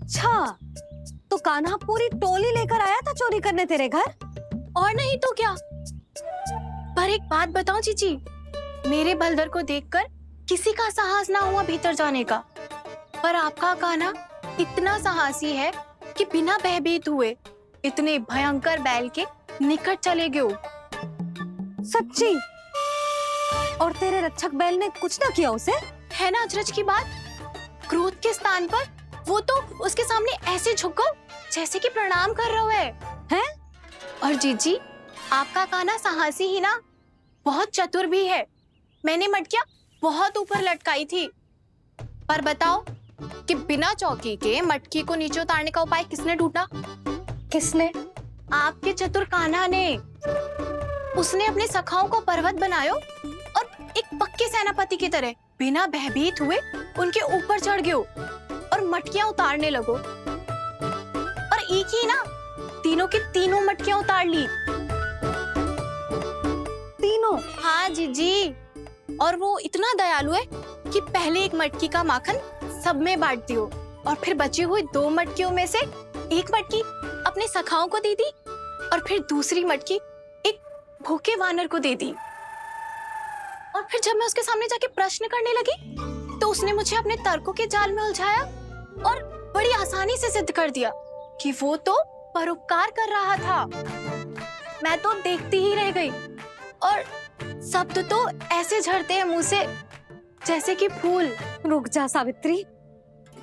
अच्छा, तो कान्हा पूरी टोली लेकर आया था चोरी करने तेरे घर? और नहीं तो क्या। पर एक बात बताऊं जीजी, मेरे बलदर को देखकर किसी का साहस ना हुआ भीतर जाने का, पर आपका कान्हा इतना साहसी है कि बिना भयभीत हुए इतने भयंकर बैल के निकट चले गए। सच्ची? और तेरे रक्षक बैल ने कुछ ना किया उसे? है ना अचरज की बात। क्रोध के स्थान पर वो तो उसके सामने ऐसे झुक गया जैसे कि प्रणाम कर रहा है। और जीजी, आपका कान्हा साहसी ही ना, बहुत चतुर भी है। मैंने मटकियां बहुत ऊपर लटकाई थी, पर बताओ कि बिना चौकी के मटकी को नीचे उतारने का उपाय किसने ढूंढा? किसने? आपके चतुर कान्हा ने। उसने अपने सखाओं को पर्वत बनायो और एक पक्के सेनापति की तरह बिना भयभीत हुए उनके ऊपर चढ़ गयो और मटकियां उतारने लगो। और एक ही ना, तीनों की तीनों मटकियां उतार ली। तीनों? हाँ जीजी। और वो इतना दयालु है कि पहले एक मटकी का माखन सब में बांट दियो और फिर बची हुई 2 मटकियों में से एक मटकी अपने सखाओं को दे दी और फिर दूसरी मटकी एक भूखे वानर को दे दी। और फिर जब मैं उसके सामने जाके प्रश्न करने लगी तो उसने मुझे अपने तर्कों के जाल में उलझाया और बड़ी आसानी से सिद्ध कर दिया कि वो तो परोपकार कर रहा था। मैं तो देखती ही रह गई और शब्द तो ऐसे झड़ते हैं मुंह से जैसे कि फूल। रुक जा सावित्री,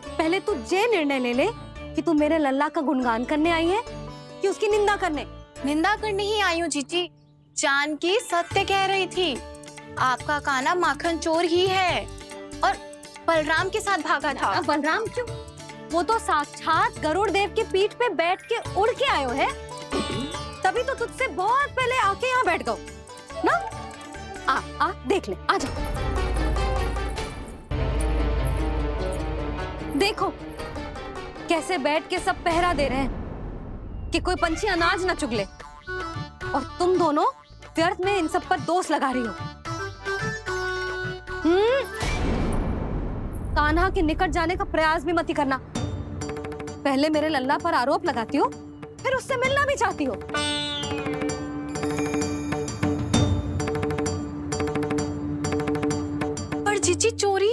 पहले तू ये निर्णय ले ले कि तू मेरे लल्ला का गुणगान करने आई है कि उसकी निंदा करने? निंदा करने ही आई हूँ जीजी। जानकी सत्य कह रही थी, आपका कान्हा माखन चोर ही है और बलराम के साथ भागा था। बलराम क्यों? वो तो साक्षात गरुड़ देव की पीठ पे बैठ के उड़ के आयो है, तभी तो तुझसे बहुत पहले आके यहाँ बैठ गओ ना। आ देख ले, आ जा। देखो कैसे बैठ के सब पहरा दे रहे हैं कि कोई पंछी अनाज न चुगले, और तुम दोनों व्यर्थ में इन सब पर दोष लगा रही हो। कान्हा के निकट जाने का प्रयास भी मत ही करना। पहले मेरे लल्ला पर आरोप लगाती हो, फिर उससे मिलना भी चाहती हो। पर जीजी चोरी?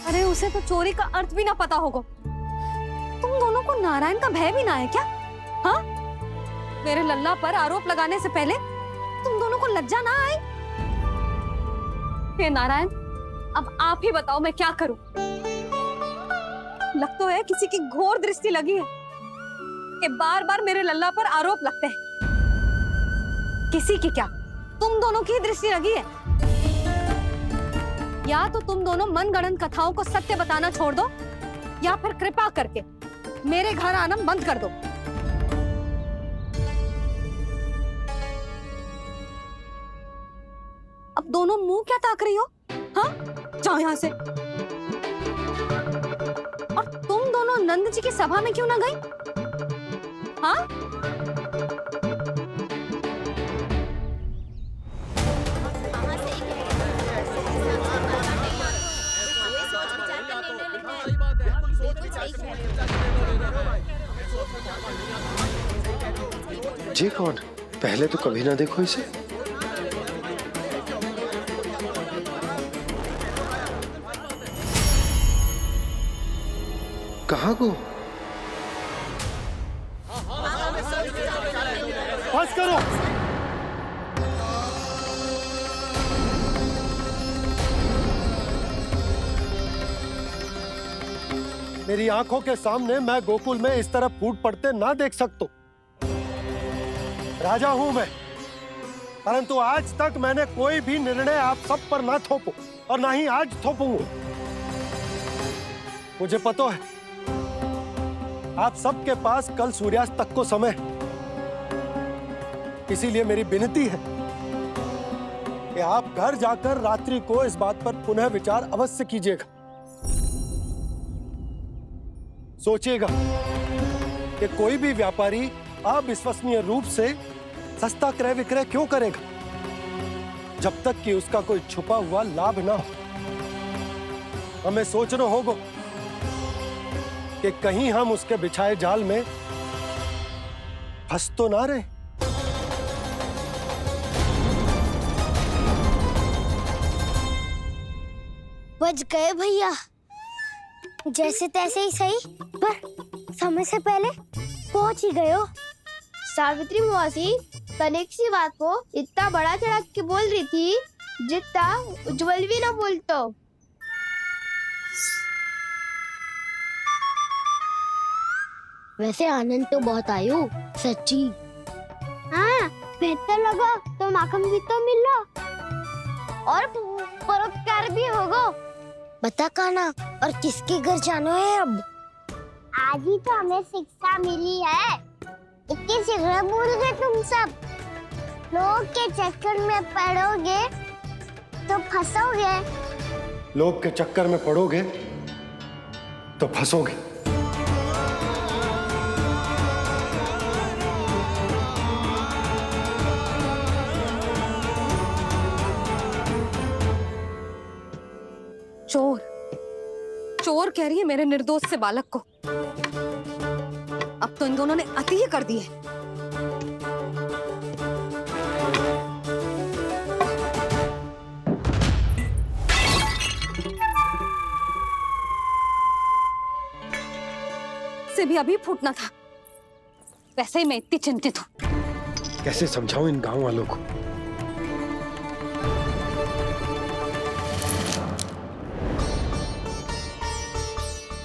अरे उसे तो चोरी का अर्थ भी ना पता होगा। तुम दोनों को नारायण का भय भी ना है क्या? हाँ, मेरे लल्ला पर आरोप लगाने से पहले तुम दोनों को लज्जा ना आए? हे नारायण, अब आप ही बताओ मैं क्या करूं। लग तो है किसी की घोर दृष्टि लगी है कि बार बार मेरे लल्ला पर आरोप लगते हैं। किसी की क्या, तुम दोनों की दृष्टि लगी है। या तो तुम दोनों मनगढ़ंत कथाओं को सत्य बताना छोड़ दो, या फिर कृपा करके मेरे घर आना बंद कर दो। अब दोनों मुंह क्या ताक रही हो? हाँ, जाओ यहां से। और तुम दोनों नंद जी की सभा में क्यों ना गई? हाँ? जी कौन? पहले तो कभी ना देखो इसे। कहाँ को? बस करो। मेरी आंखों के सामने मैं गोकुल में इस तरह फूट पड़ते ना देख सकता। राजा हूं मैं, परंतु आज तक मैंने कोई भी निर्णय आप सब पर ना थोपो और ना ही आज थोपूंगा। मुझे पता है आप सबके पास कल सूर्यास्त तक को समय, इसीलिए मेरी विनती है कि आप घर जाकर रात्रि को इस बात पर पुनः विचार अवश्य कीजिएगा। सोचिएगा कि कोई भी व्यापारी अविश्वसनीय रूप से सस्ता क्रय विक्रय क्यों करेगा जब तक कि उसका कोई छुपा हुआ लाभ ना हो। हमें सोचना होगा कि कहीं हम उसके बिछाए जाल में फंस तो ना रहे। बच गए भैया, जैसे तैसे ही सही, पर समय से पहले पहुंच ही गए हो। सावित्री मौसी कनेक सी बात को इतना बड़ा चढ़ा के बोल रही थी जितना उज्जवल भी ना बोलतो। वैसे आनंद तो बहुत आयु, सच्ची। हाँ, बेहतर लगा तो माखन भी तो मिल रहा और परोपकार भी होगा। बता काना, और किसके घर जाना है अब? आज ही तो हमें शिक्षा मिली है, इतनी शीघ्र भूल गए तुम सब। लोग के चक्कर में पड़ोगे तो फंसोगे। लोग के चक्कर में पड़ोगे तो फंसोगे। चोर चोर कह रही है मेरे निर्दोष से बालक को। अब तो इन दोनों ने अति ही कर दी है। से भी अभी फूटना था। वैसे ही मैं इतनी चिंतित हूं। कैसे समझाऊं इन गांव वालों को?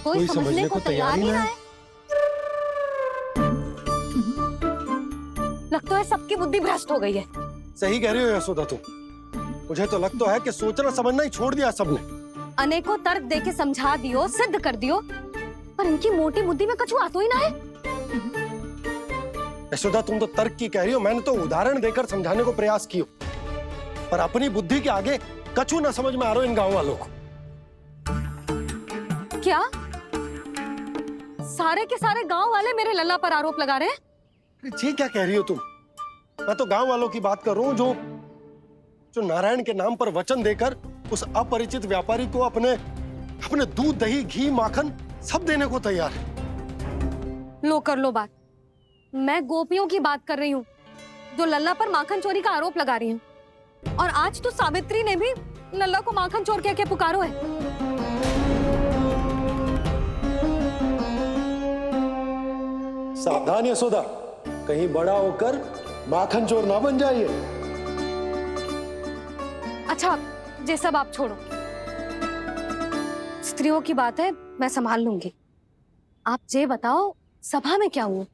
कोई समझने को तैयार ही ना है। लगता है सबकी बुद्धि भ्रष्ट हो गई है। सही कह रही हो यशोदा तुम। मुझे तो लगता है कि सोचना समझना ही छोड़ दिया सबने। अनेकों तर्क देके समझा दियो, सिद्ध कर दियो, पर इनकी मोटी बुद्धि में कछु आतो ही ना है। यशोदा तुम तो तर्क की कह रही हो, मैंने तो उदाहरण देकर समझाने को प्रयास किया, पर अपनी बुद्धि के आगे कछु ना समझ में आ रहा इन गांव वालों को। क्या सारे के सारे गांव वाले मेरे लल्ला पर आरोप लगा रहे हैं? ये क्या कह रही हो तुम? मैं तो गांव वालों की बात कर रहा हूँ जो नारायण के नाम पर वचन देकर उस अपरिचित व्यापारी को अपने दूध, दही, घी, माखन सब देने को तैयार है। लो कर लो बात। मैं गोपियों की बात कर रही हूँ जो लल्ला पर माखन चोरी का आरोप लगा रही हैं। और आज तो सावित्री ने भी लल्ला को माखन चोर कह के पुकारो है। सावधान यशोदा, कहीं बड़ा होकर माखन चोर ना बन जाइए। अच्छा, ये सब आप छोड़ो। स्त्रियों की बात है, मैं संभाल लूंगी। आप ये बताओ, सभा में क्या हुआ?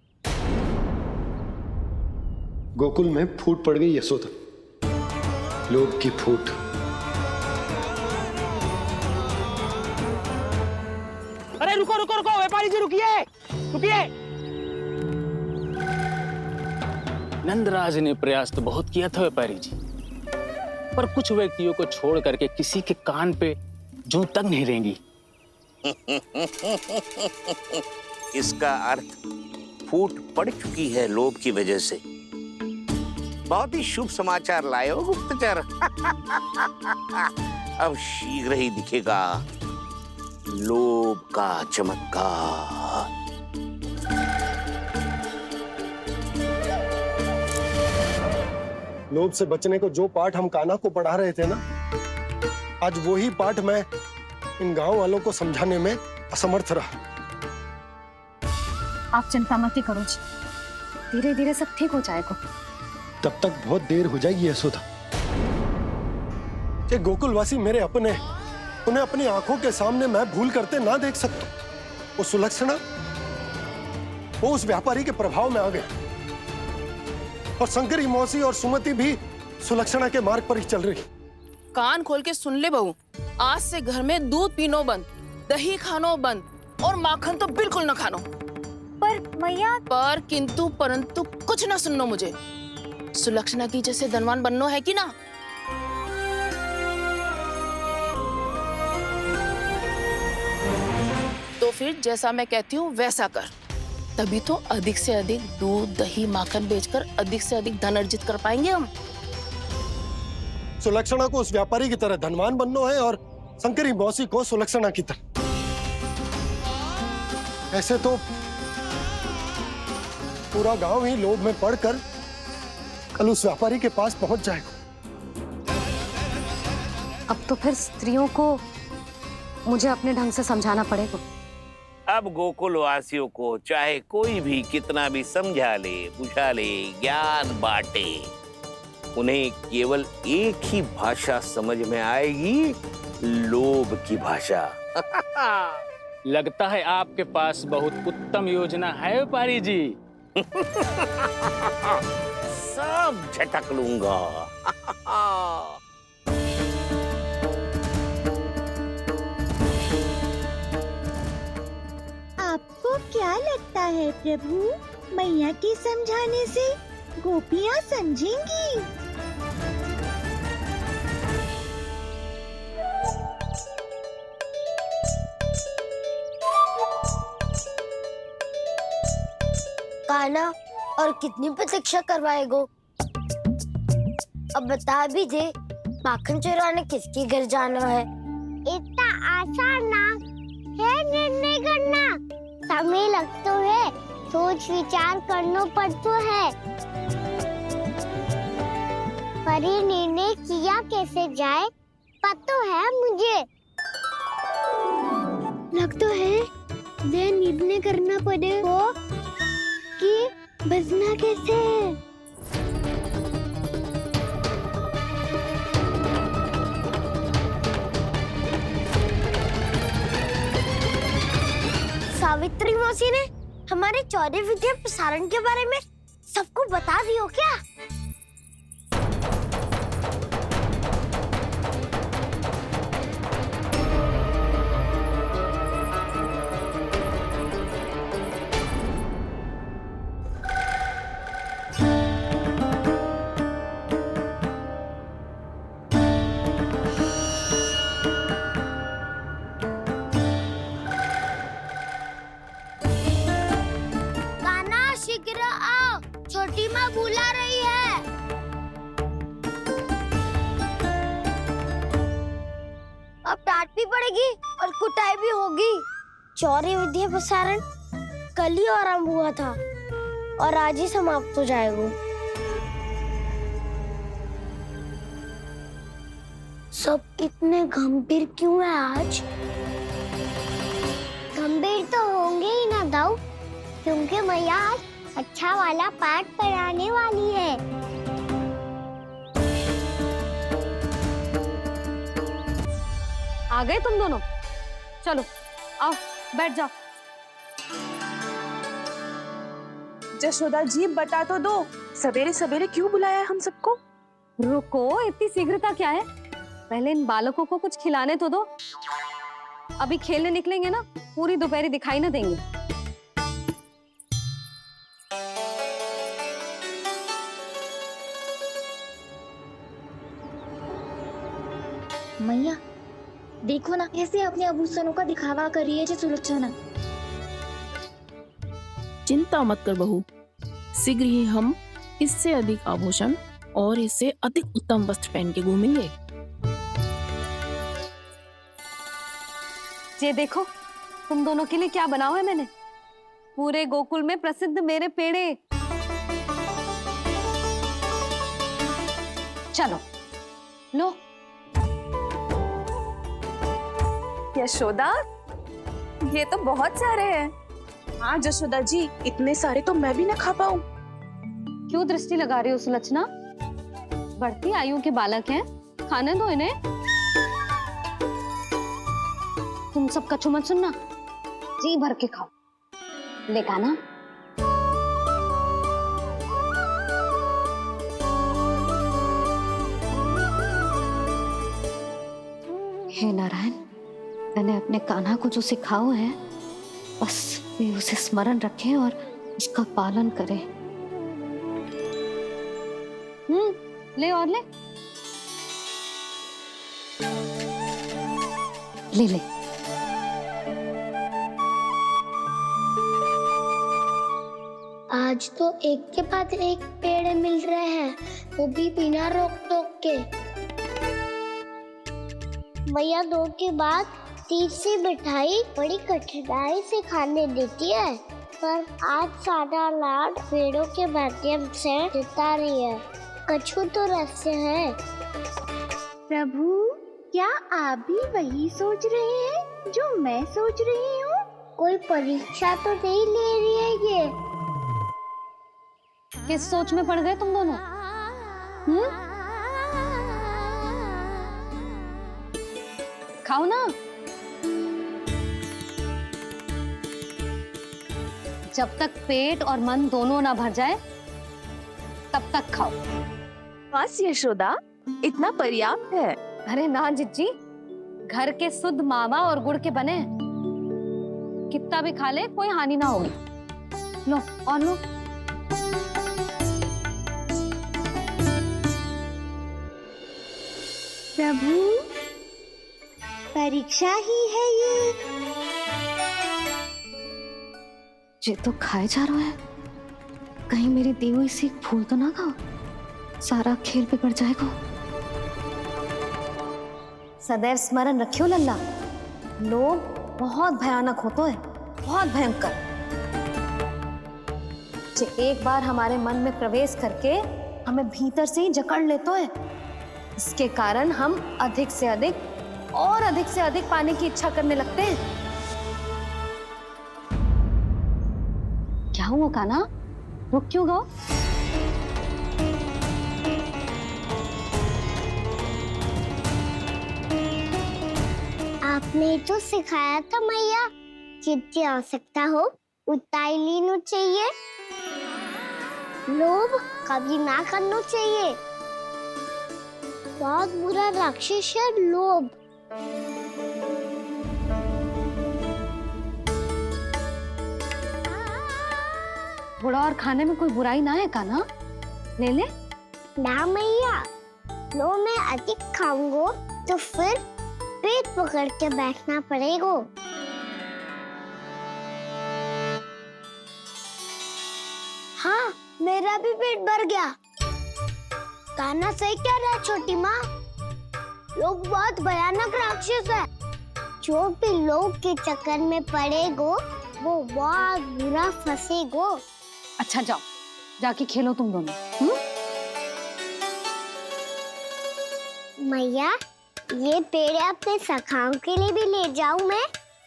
गोकुल में फूट पड़ गई यशोदा, लोभ की फूट। अरे रुको रुको रुको, व्यापारी जी रुकिए रुकिए। नंदराज ने प्रयास तो बहुत किया था व्यापारी जी, पर कुछ व्यक्तियों को छोड़ करके किसी के कान पे जूं तक नहीं रेंगी। इसका अर्थ फूट पड़ चुकी है लोभ की वजह से। बहुत ही शुभ समाचार लाए हो गुप्तचर। अब शीघ्र ही दिखेगा लोभ का चमत्कार। लोभ से बचने को जो पाठ हम कान्हा को पढ़ा रहे थे ना, आज वही पाठ मैं इन गांव वालों को समझाने में असमर्थ रहा। आप चिंता मत करो जी, धीरे धीरे सब ठीक हो जाएगा। तब तक बहुत देर हो जाएगी यशोदा। ये गोकुलवासी मेरे अपने, उन्हें अपनी आंखों के सामने मैं भूल करते ना देख सकता। वो सुलक्षणा, वो उस व्यापारी के प्रभाव में आ गए, और शंकरी मौसी और सुमति भी सुलक्षणा के मार्ग पर ही चल रही। कान खोल के सुन ले बहू, आज से घर में दूध पीनो बंद, दही खानो बंद और माखन तो बिल्कुल न खानो। पर मैया, पर किंतु परंतु कुछ ना सुननो मुझे। सुलक्षणा की जैसे धनवान बननो है कि ना? तो फिर जैसा मैं कहती हूँ वैसा कर, तभी तो अधिक से अधिक दूध, दही, माखन बेचकर अधिक से अधिक धन अर्जित कर पाएंगे हम। सुलक्षणा को उस व्यापारी की तरह धनवान बनना है और शंकरी मौसी को सुलक्षणा की तरह। ऐसे तो पूरा गांव ही लोभ में पड़कर कल उस व्यापारी के पास पहुंच जाएगा। अब तो फिर स्त्रियों को मुझे अपने ढंग से समझाना पड़ेगा। अब गोकुलवासियों को चाहे कोई भी कितना भी समझा ले, बुझा ले, ज्ञान बांटे, उन्हें केवल एक ही भाषा समझ में आएगी, लोभ की भाषा। लगता है आपके पास बहुत उत्तम योजना है व्यापारी जी। सब झटक लूंगा। आपको क्या लगता है प्रभु, मैया के समझाने से गोपियाँ समझेंगी? कान्हा, और कितनी प्रतीक्षा करवाएगो? अब बता भी दे, माखन चुराने किसके घर जाना है? इतना आसान ना है निर्णय करना, समय लगता है, सोच विचार करना पड़ता है। पर ये निर्णय किया कैसे जाए पता है मुझे। लगता है ये निर्णय करना पड़ेगा कि बचना कैसे है। सावित्री मौसी ने हमारे चौरे विद्या प्रसारण के बारे में सबको बता दियो क्या? शीघ्र आओ, छोटी माँ बुला रही है। अब डांट भी पड़ेगी और कुटाई भी होगी। चौरी विद्या प्रसारण कल ही आरंभ हुआ था और आज ही समाप्त हो जाएगा। सब इतने गंभीर क्यों है आज? गंभीर तो होंगे ही ना दाऊ, क्योंकि मैया आज अच्छा वाला पाठ पढ़ाने वाली है। आ गए तुम दोनों? चलो आओ, बैठ जाओ। जशोदा जी बता तो दो, सवेरे सवेरे क्यों बुलाया हम सबको? रुको, इतनी शीघ्रता क्या है? पहले इन बालकों को कुछ खिलाने तो दो। अभी खेलने निकलेंगे ना, पूरी दोपहरी दिखाई ना देंगे। मैया देखो ना, कैसे अपने आभूषणों का दिखावा कर रही है जी सुलोचना। चिंता मत कर बहू, शीघ्र ही हम इससे अधिक आभूषण और इससे अधिक उत्तम वस्त्र पहन के घूमेंगे। ये देखो, तुम दोनों के लिए क्या बनाओ है मैंने। पूरे गोकुल में प्रसिद्ध मेरे पेड़े। चलो लो। यशोदा, ये तो बहुत सारे हैं। हाँ जशोदा जी, इतने सारे तो मैं भी ना खा पाऊं। क्यों दृष्टि लगा रही हो सुलक्षणा? बढ़ती आयु के बालक हैं, खाने दो इन्हें। तुम सब कछु मत सुनना, जी भर के खाओ। ले खाना। हे नारायण, मैंने अपने कान्हा को जो सिखाओ है, बस वे उसे स्मरण रखें और उसका पालन करें। ले और ले। ले ले। आज तो एक के बाद एक पेड़ मिल रहे हैं, वो भी बिना रोक टोक के। मैया दो के बाद तीसरी मिठाई बड़ी कठिनाई से खाने देती है, पर आज सारा लाड पेड़ों के माध्यम से जिता रही है। कछु तो रहस्य है। प्रभु, क्या आप भी वही सोच रहे हैं जो मैं सोच रही हूँ? कोई परीक्षा तो नहीं ले रही है ये? किस सोच में पड़ गए तुम दोनों? खाओ ना। जब तक पेट और मन दोनों ना भर जाए तब तक खाओ। बस यशोदा, इतना पर्याप्त है। अरे ना जिज्जी, घर के शुद्ध मावा और गुड़ के बने, कितना भी खा ले कोई हानि ना होगी। लो और लो। प्रभु, परीक्षा ही है ये तो खाए जा रहा है, कहीं मेरी दी हुई सीख भूल तो ना खाओ, सारा खेल बिगड़ जाएगा। सदैव स्मरण रखियो लल्ला, लोभ बहुत भयानक होता है, बहुत भयंकर। जे एक बार हमारे मन में प्रवेश करके हमें भीतर से ही जकड़ लेता है, इसके कारण हम अधिक से अधिक पाने की इच्छा करने लगते हैं। क्या हुआ कान्हा, रुक क्यों गए? आपने तो सिखाया था मैया, जितनी आवश्यकता हो उतना ही लेना चाहिए, लोभ कभी ना करना चाहिए। बहुत बुरा राक्षस है लोभ। बुरा और खाने में कोई बुराई ना है कान्हा, ले ले। ना मैया, लो मैं अधिक खाऊंगा तो फिर पेट पकड़ के बैठना पड़ेगा। हाँ, मेरा भी पेट भर गया। कान्हा सही कह रहा है छोटी माँ, लोग बहुत भयानक राक्षस है। जो भी लोग के चक्कर में पड़ेगो वो बहुत बुरा फंसेगो। अच्छा जाओ, जाके खेलो तुम दोनों। मैया, ये पेड़ अपने सखाओं के लिए भी ले जाऊं मैं?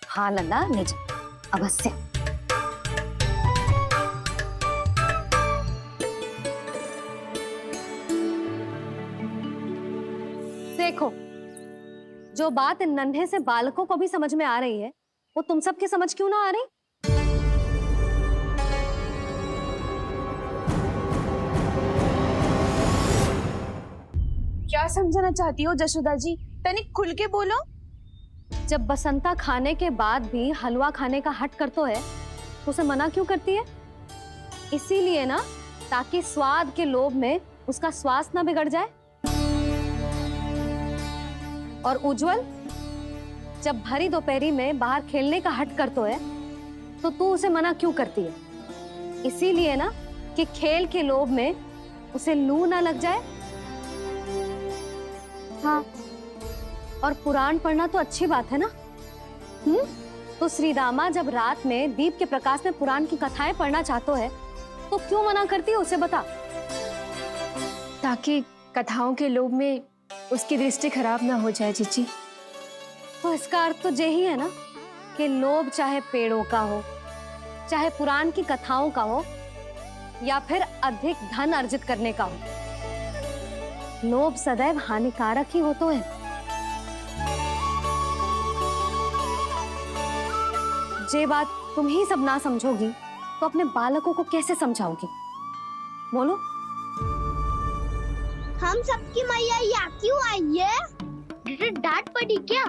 हाँ लल्ला, ले जाओ अवश्य। देखो, जो बात इन नन्हे से बालकों को भी समझ में आ रही है, वो तुम सबकी समझ क्यों ना आ रही? क्या समझाना चाहती हो जशोदा जी? तनिक खुल के बोलो। जब बसंता खाने के बाद भी हलवा खाने का हट करतो है तो उसे मना क्यों करती है? इसीलिए ना, ताकि स्वाद के लोभ में उसका स्वास्थ्य ना बिगड़ जाए। और उज्जवल, जब भरी दोपहरी में बाहर खेलने का हट करतो है तो तू उसे मना क्यों करती है? इसीलिए ना कि खेल के लोभ में उसे लू ना लग जाए। हाँ, और पुराण पढ़ना तो अच्छी बात है ना। तो श्री रामा जब रात में दीप के प्रकाश में पुराण की कथाएं पढ़ना चाहते है तो क्यों मना करती है? उसे बता। ताकि कथाओं के लोभ में उसकी दृष्टि खराब ना हो जाए जीजी। तो इसका अर्थ तो यही है ना कि लोभ चाहे पेड़ों का हो, चाहे पुराण की कथाओं का हो, या फिर अधिक धन अर्जित करने का हो, लोभ सदैव हानिकारक ही होता है। ये बात तुम ही सब ना समझोगी तो अपने बालकों को कैसे समझाओगी? बोलो। हम सबकी मैया यहाँ क्यों आई है? डांट पड़ी क्या?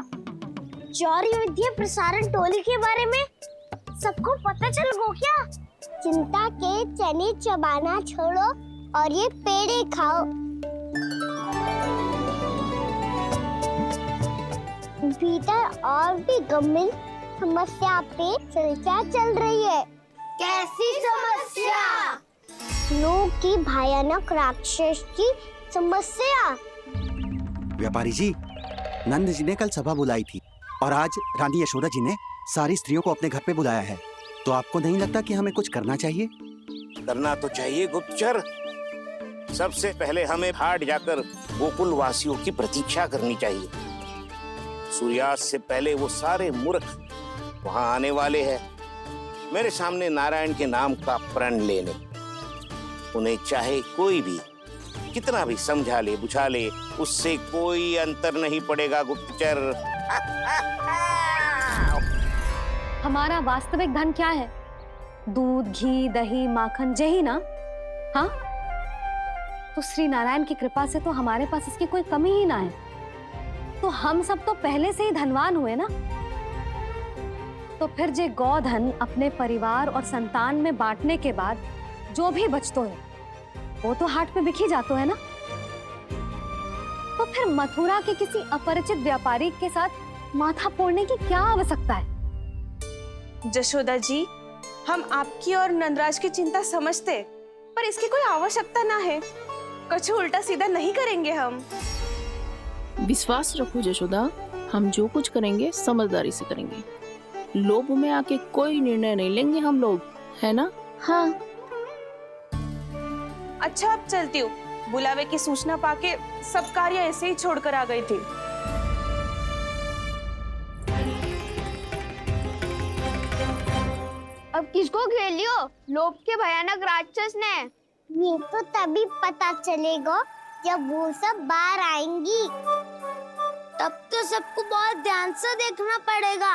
चौरी विद्या प्रसारण टोली के बारे में सबको पता चल गो क्या? चिंता के चने चबाना छोड़ो और ये पेड़े खाओ। भीतर और भी गंभीर समस्या पे चर्चा चल रही है। कैसी समस्या? लोग की भयानक राक्षस की समस्या। व्यापारी जी, नंद जी ने कल सभा बुलाई थी और आज रानी यशोदा जी ने सारी स्त्रियों को अपने घर पे बुलाया है, तो आपको नहीं लगता कि हमें कुछ करना चाहिए? करना तो चाहिए गुप्तचर। सबसे पहले हमें घाट जाकर गोकुल वासियों की प्रतीक्षा करनी चाहिए। सूर्यास्त से पहले वो सारे मूर्ख वहां आने वाले हैं, मेरे सामने नारायण के नाम का प्रण लेने। उन्हें चाहे कोई भी कितना भी समझा ले बुझा ले, उससे कोई अंतर नहीं पड़ेगा गुप्तचर। हमारा वास्तविक धन क्या है? दूध, घी, दही, माखन, यही ना? हाँ, तो श्री नारायण की कृपा से तो हमारे पास इसकी कोई कमी ही ना है। तो हम सब तो पहले से ही धनवान हुए ना। तो फिर जे गोधन अपने परिवार और संतान में बांटने के बाद जो भी बचतो है वो तो हाट पे बिखी जातो है ना। तो फिर मथुरा के किसी अपरिचित व्यापारी के साथ माथा फोड़ने की क्या आवश्यकता है? जशोदा जी, हम आपकी और नंदराज की चिंता समझते, पर इसकी कोई आवश्यकता ना है। कछु उल्टा सीधा नहीं करेंगे हम। विश्वास रखो जशोदा, हम जो कुछ करेंगे समझदारी से करेंगे। लोभ में आके कोई निर्णय नहीं लेंगे हम लोग, है ना? हाँ। अच्छा, अब चलती हूँ। बुलावे की सूचना पाके सब कार्य ऐसे ही छोड़कर आ गई थी। अब किसको घेर लियो? लोभ के भयानक राक्षस ने। ये तो तभी पता चलेगा जब वो सब बाहर आएंगी। तब तो सबको बहुत ध्यान से देखना पड़ेगा।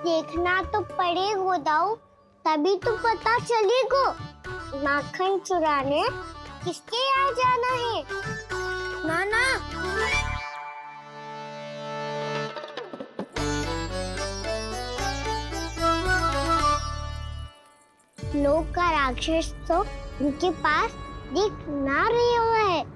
देखना तो पड़ेगा दाऊ, तभी तो पता चलेगा माखन चुराने किसके यहाँ जाना है। नाना, लोग का राक्षस तो उनके पास दिख ना रहे हुए है।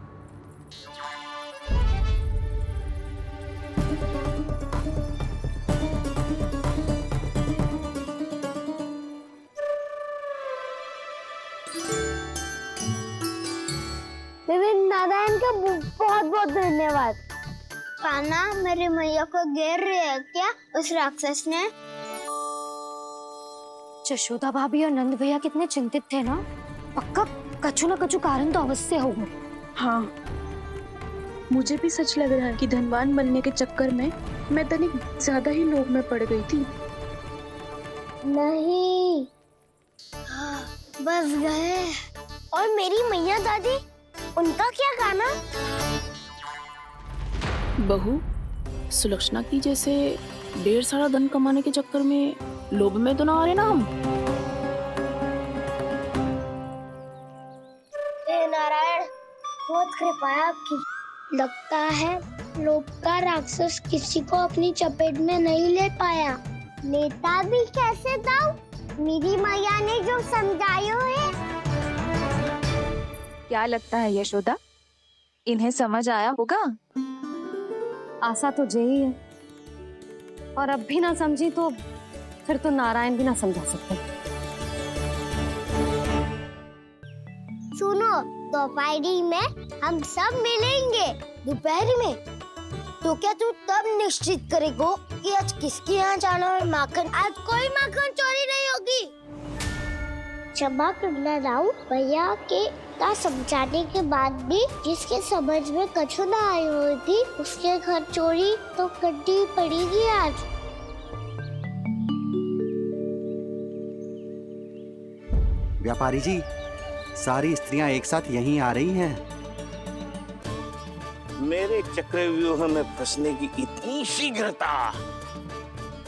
नारायण का बहुत बहुत धन्यवाद। कान्हा, मेरी मैया को घेर रहे है क्या उस राक्षस ने? यशोदा भाभी और नंद भैया कितने चिंतित थे ना। पक्का कछु ना कछु कारण तो अवश्य होगा। हाँ, मुझे भी सच लग रहा है कि धनवान बनने के चक्कर में मैं तनिक ज्यादा ही लोभ में पड़ गई थी। नहीं, बस गए। और मेरी मैया दादी, उनका क्या गाना? बहू, सुलक्षणा की जैसे ढेर सारा धन कमाने के चक्कर में लोभ में तो ना आ रहे ना हम। हे नारायण, बहुत कृपा है आपकी। लगता है लोभ का राक्षस किसी को अपनी चपेट में नहीं ले पाया। लेता भी कैसे दाऊ? मेरी मैया ने जो समझायो है। क्या लगता है यशोदा, इन्हें समझ आया होगा? आशा तो यही है, और अब भी ना समझी तो फिर तो नारायण भी ना समझा सकते। सुनो, दोपहरी में हम सब मिलेंगे। दोपहरी में? तो क्या तू तब निश्चित करेगो कि आज किसके यहाँ जाना है माखन? आज कोई माखन चोरी नहीं होगी। क्षमा करना राव, भैया के का समझाने के बाद भी जिसके समझ में कछु ना आई हुई थी उसके घर चोरी तो करनी पड़ेगी आज। व्यापारी जी, सारी स्त्रियां एक साथ यहीं आ रही हैं। मेरे चक्रव्यूह में फंसने की इतनी शीघ्रता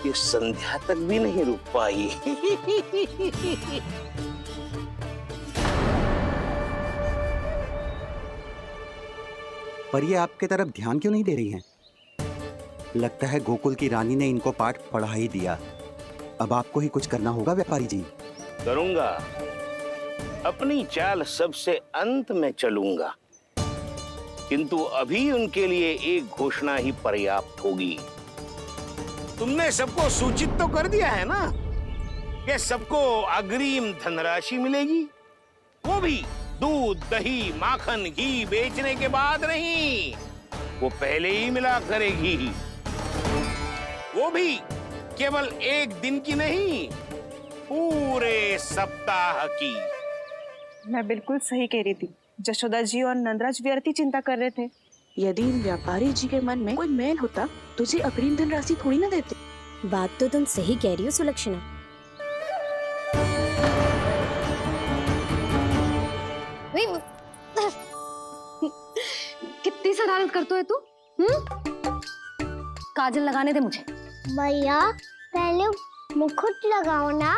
कि संध्या तक भी नहीं रुक पाई। पर ये आपके तरफ ध्यान क्यों नहीं दे रही हैं? लगता है गोकुल की रानी ने इनको पाठ पढ़ा ही दिया। अब आपको ही कुछ करना होगा व्यापारी जी। करूंगा, अपनी चाल सबसे अंत में चलूंगा, किंतु अभी उनके लिए एक घोषणा ही पर्याप्त होगी। तुमने सबको सूचित तो कर दिया है ना कि सबको अग्रिम धनराशि मिलेगी, वो भी दूध, दही, माखन, घी बेचने के बाद नहीं, वो पहले ही मिला करेगी। वो भी केवल एक दिन की नहीं, पूरे सप्ताह की। मैं बिल्कुल सही कह रही थी। जशोदा जी और नंदराज व्यर्थ ही चिंता कर रहे थे। यदि व्यापारी जी के मन में कोई मैल होता तुझे अग्रिम धनराशि थोड़ी ना देते। बात तो तुम सही कह रही हो सुलक्षणा। कितनी शरारत करते हो तू? काजल लगाने दे मुझे। भैया पहले मुकुट लगाओ ना।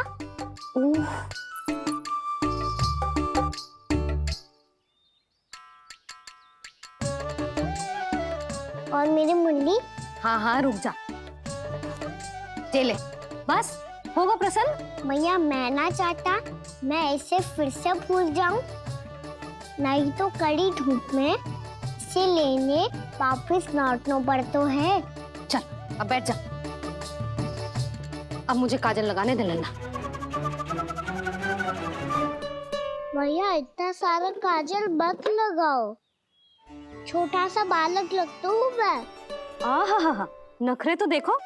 और मेरी मुन्नी। हाँ हाँ रुक जा। ले बस होगा प्रसन्न। भैया मैं ना चाहता मैं इसे फिर से भूल जाऊं, नहीं तो कड़ी धूप में इसे लेने वापस लौटना पड़ता है। चल अब बैठ जा। अब मुझे काजल लगाने दे लेना। भैया इतना सारा काजल मत लगाओ, छोटा सा बालक लगता हूँ मैं। आहा, नखरे तो देखो।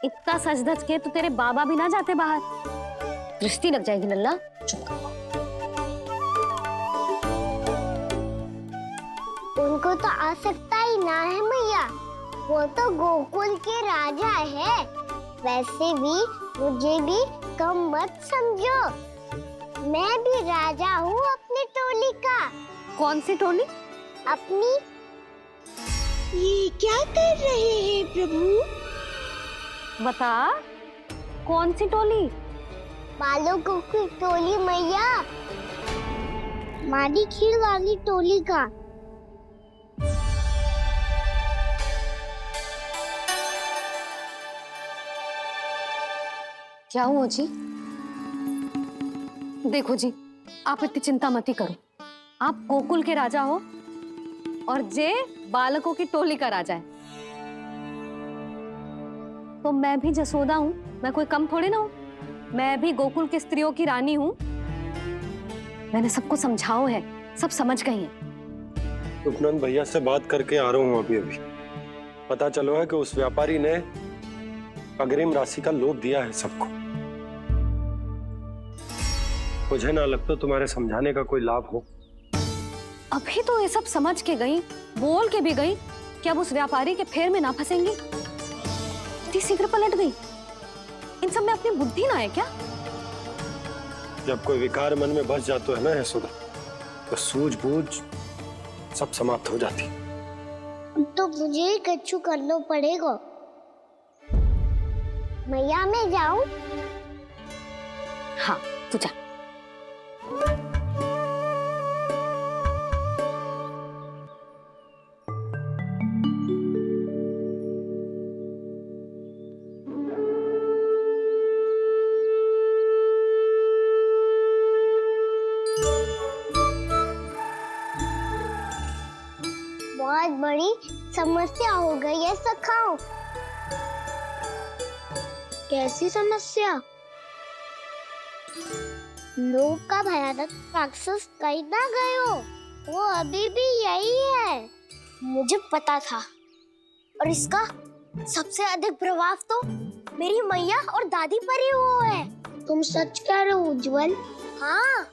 इतना सज धज के तो तेरे बाबा भी ना जाते बाहर, दृष्टि लग जाएगी लल्ला। उनको तो आ सकता ही ना है भैया, वो तो गोकुल के राजा है। वैसे भी मुझे भी कम मत समझो, मैं भी राजा हूँ अपनी टोली का। कौन सी टोली? अपनी। ये क्या कर रहे हैं प्रभु? बता, कौन सी टोली? बालकों की टोली मैया, मारी खीर वाली टोली का। क्या हुआ जी? देखो जी, आप इतनी चिंता मत ही करो। आप गोकुल के राजा हो और जे बालकों की टोली का राजा है। तो मैं भी जसोदा हूँ, मैं कोई कम थोड़े ना हूँ। मैं भी गोकुल की स्त्रियों की रानी हूँ। मैंने सबको समझाओ है, सब समझ गई हैं। उपनंद भैया से बात करके आ रहा हूँ अभी। पता चलो है कि उस व्यापारी ने अग्रिम राशि का लोभ दिया है सबको। मुझे ना लगता तुम्हारे समझाने का कोई लाभ हो। अभी तो ये सब समझ के गई, बोल के भी गई कि अब उस व्यापारी के फेर में ना फंसेंगी। इतनी शीघ्र पलट गई। इन सब में अपनी बुद्धि ना है क्या? जब कोई विकार मन में बस जाता है ना यशोदा, तो सूझबूझ सब समाप्त हो जाती। तो मुझे ही कच्चू करना पड़ेगा। मैया मैं जाऊं? हाँ तू जा। बहुत बड़ी समस्या हो गई है सखाओ। कैसी समस्या? लोभ का भयानक राक्षस कहीं ना गए हो, वो अभी भी यही है। मुझे पता था, और इसका सबसे अधिक प्रभाव तो मेरी मैया और दादी पर ही हुआ है। तुम सच कह रहे हो उज्जवल? हाँ।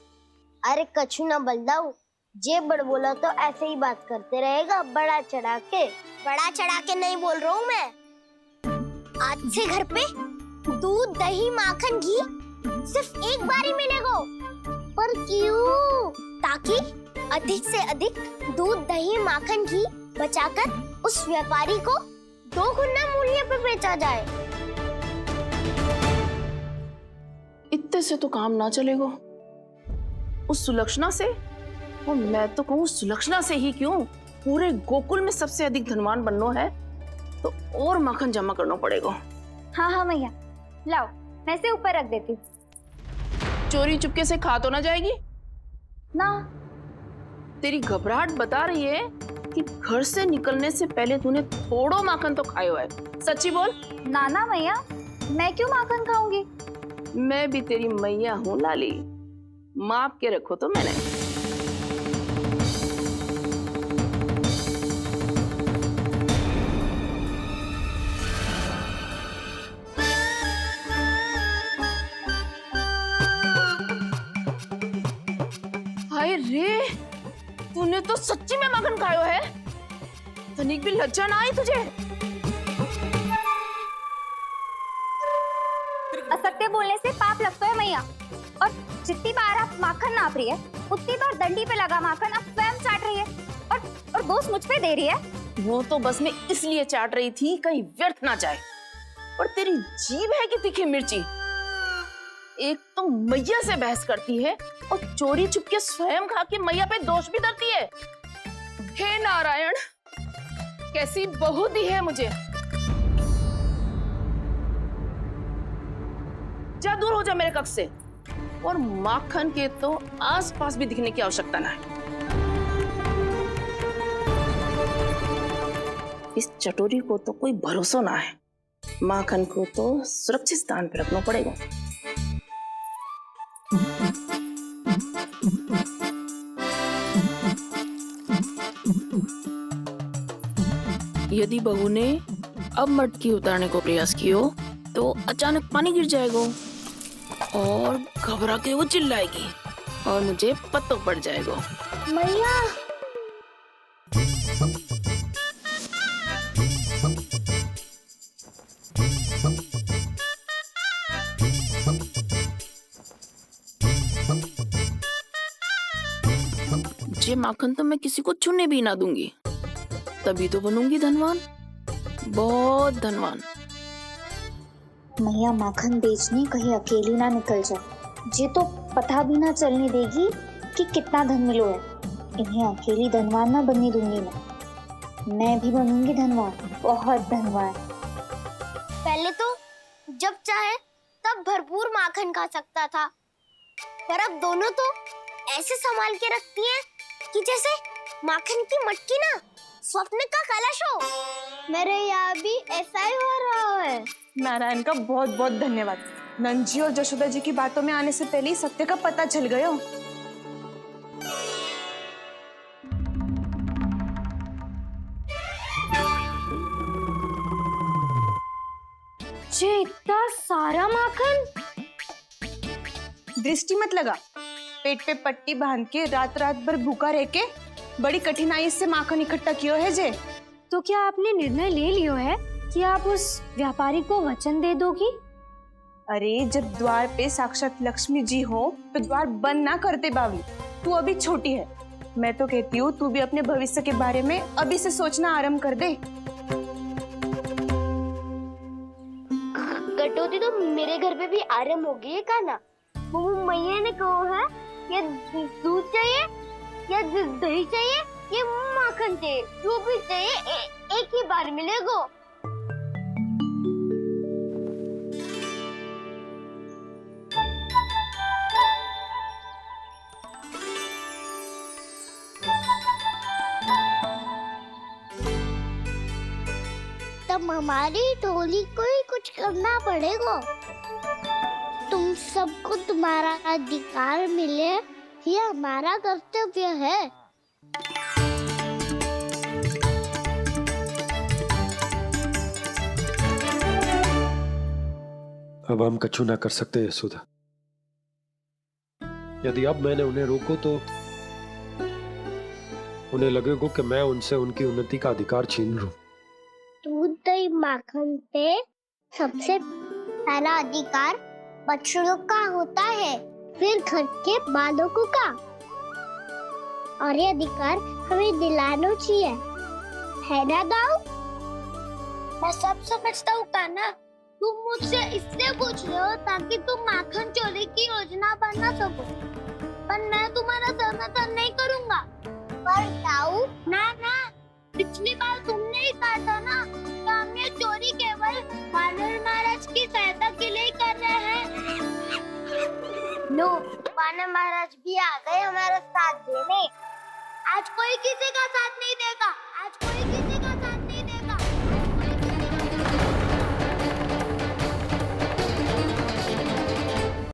अरे कछु ना बलदाऊ, जे बड़ बोला तो ऐसे ही बात करते रहेगा बड़ा चढ़ा के। बड़ा चढ़ा के नहीं बोल रहा हूँ मैं। आज से घर पे दूध, दही, माखन, घी सिर्फ एक बार ही मिलेगा। पर क्यों? ताकि अधिक से अधिक दूध, दही, माखन, घी बचाकर उस व्यापारी को 2 गुना मूल्य पे बेचा जाए। इतने से तो काम ना चलेगा। उस सुलक्षणा से, और मैं तो कहूँ सुलक्षणा से ही क्यों, पूरे गोकुल में सबसे अधिक धनवान बनना है तो और माखन जमा करना पड़ेगा। हाँ हाँ मैया, लाओ मैं इसे ऊपर रख देती हूँ। चोरी चुपके से खा तो ना जाएगी ना? तेरी घबराहट बता रही है कि घर से निकलने से पहले तूने थोड़ो माखन तो खाया है। सच्ची बोल। ना ना मैया, मैं क्यों माखन खाऊंगी? मैं भी तेरी मैया हूँ लाली, माप के रखो तो मैंने। अरे तूने तो सच्ची में माखन खायो है। तनिक भी लज्जा ना आई तुझे? असत्य बोलने से पाप लगता है मैया। और जितनी बार आप माखन नाप रही है उतनी बार डंडी पे लगा माखन आप स्वयं चाट रही है और दोष मुझ पे दे रही है। वो तो बस मैं इसलिए चाट रही थी कहीं व्यर्थ ना जाए। और तेरी जीभ है कि तीखी मिर्ची। एक तो मैया से बहस करती है और चोरी छुपके स्वयं खा के मैया पे दोष भी धरती है। हे नारायण, कैसी बहू दी है मुझे। जा दूर हो जा मेरे कक्ष से। और माखन के तो आसपास भी दिखने की आवश्यकता ना है। इस चटोरी को तो कोई भरोसा ना है। माखन को तो सुरक्षित स्थान पर रखना पड़ेगा। यदि बहू ने अब मटकी उतारने को प्रयास किया तो अचानक पानी गिर जाएगा और घबरा के वो चिल्लाएगी और मुझे पता पड़ जाएगा। मैया ये माखन तो मैं किसी को छूने भी ना दूंगी, तभी तो बनूंगी धनवान, बहुत धनवान। मैया माखन बेचने कहीं अकेली ना निकल जाए। जे तो पता भी ना चलने देगी कि कितना धन मिलो है। इन्हें अकेली धनवान ना बनने दूंगी मैं भी बनूंगी धनवान, बहुत धनवान। पहले तो जब चाहे तब भरपूर माखन खा सकता था, पर अब दोनों तो ऐसे संभाल के रखती हैं कि जैसे माखन की मटकी ना स्वप्न का कलश हो। मेरे यहाँ भी ऐसा ही हो रहा है। नारायण का बहुत बहुत धन्यवाद। नंजी और जशोदा जी की बातों में आने से पहले ही सत्य का पता चल गया। ये इतना सारा माखन। दृष्टि मत लगा। पेट पे पट्टी बांध के रात रात भर भूखा रह के बड़ी कठिनाई से माखन इकट्ठा किया है जे। तो क्या आपने निर्णय ले लियो है कि आप उस व्यापारी को वचन दे दोगी? अरे जब द्वार पे साक्षात लक्ष्मी जी हो तो द्वार बंद ना करते बावली। तू अभी छोटी है। मैं तो कहती हूँ तू भी अपने भविष्य के बारे में अभी से सोचना आरंभ कर दे। कटौती तो मेरे घर पे भी आरंभ हो गई है का ना। वो मैया ने कहा है या दूध चाहिए या दही चाहिए या माखन चाहिए, जो भी चाहिए एक ही बार मिलेगा। तब हमारी टोली को ही कुछ करना पड़ेगा। तुम सबको तुम्हारा अधिकार मिले, यह हमारा कर्तव्य है। अब हम कछु ना कर सकते यशोदा। यदि अब मैंने उन्हें रोको तो उन्हें लगेगा कि मैं उनसे उनकी उन्नति का अधिकार छीन लूं। दूध दही माखन पे सबसे पहला अधिकार बच्चों का होता है, फिर घर के बालकों का। और ये अधिकार हमें दिलाना चाहिए, है ना दाऊ? मैं सब समझता हूँ कान्हा। तुम मुझसे इसलिए पूछ रहे हो ताकि तुम माखन चोरी की योजना बना सको, पर मैं तुम्हारा समर्थन नहीं करूँगा। पर दाऊ ना, पिछली बार तुमने ही कहा था ना कि हम ये चोरी केवल वानर महाराज की सहायता के लिए कर रहे हैं। लो, वानर महाराज भी आ गए हमारा साथ देने। आज कोई किसी का साथ नहीं देगा। आज कोई किसी का